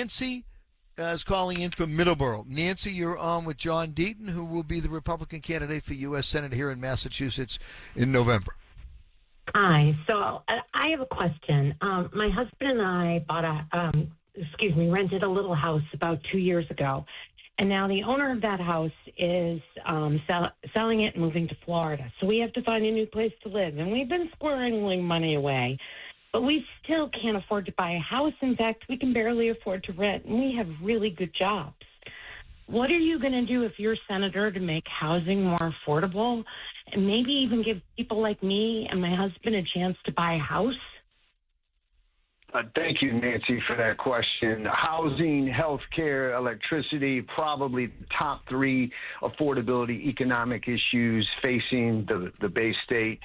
Nancy is calling in from Middleborough. Nancy, you're on with John Deaton, who will be the Republican candidate for U.S. Senate here in Massachusetts in November. Hi. So I have a question. My husband and I rented a little house about 2 years ago. And now the owner of that house is selling it and moving to Florida. So we have to find a new place to live. And we've been squirreling money away. But we still can't afford to buy a house. In fact, we can barely afford to rent. And we have really good jobs. What are you going to do if you're senator to make housing more affordable and maybe even give people like me and my husband a chance to buy a house? Thank you, Nancy, for that question. Housing, healthcare, electricity, probably the top three affordability economic issues facing the Bay State.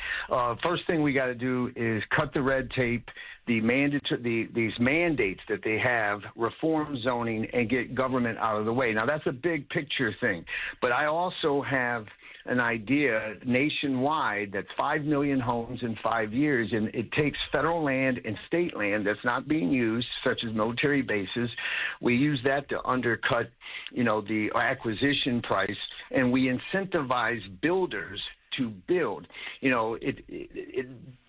First thing we got to do is cut the red tape, these mandates that they have, reform zoning, and get government out of the way. Now, that's a big picture thing. But I also have an idea nationwide that's 5 million homes in 5 years, and it takes federal land and state land that's not being used, such as military bases. We use that to undercut, the acquisition price, and we incentivize builders to build.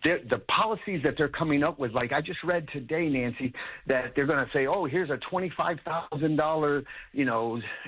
The policies that they're coming up with, like I just read today, Nancy, that they're going to say, oh, here's a $25,000,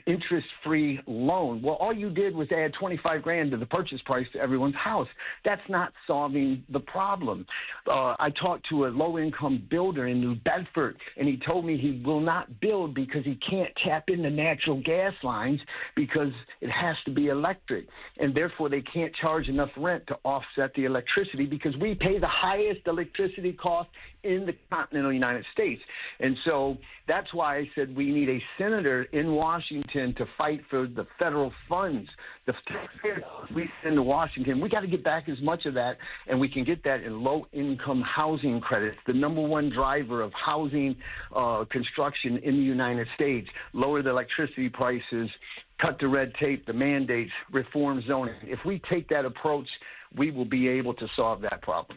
interest-free loan. Well, all you did was add $25,000 to the purchase price to everyone's house. That's not solving the problem. I talked to a low-income builder in New Bedford, and he told me he will not build because he can't tap into natural gas lines because it has to be electric, and therefore they can't charge enough rent to offset the electricity because we pay the highest electricity cost in the continental United States. And so that's why I said we need a senator in Washington to fight for the federal funds. The taxpayer dollars we send to Washington, we got to get back as much of that, and we can get that in low-income housing credits, the number one driver of housing construction in the United States. Lower the electricity prices, cut the red tape, the mandates, reform zoning. If we take that approach, we will be able to solve that problem.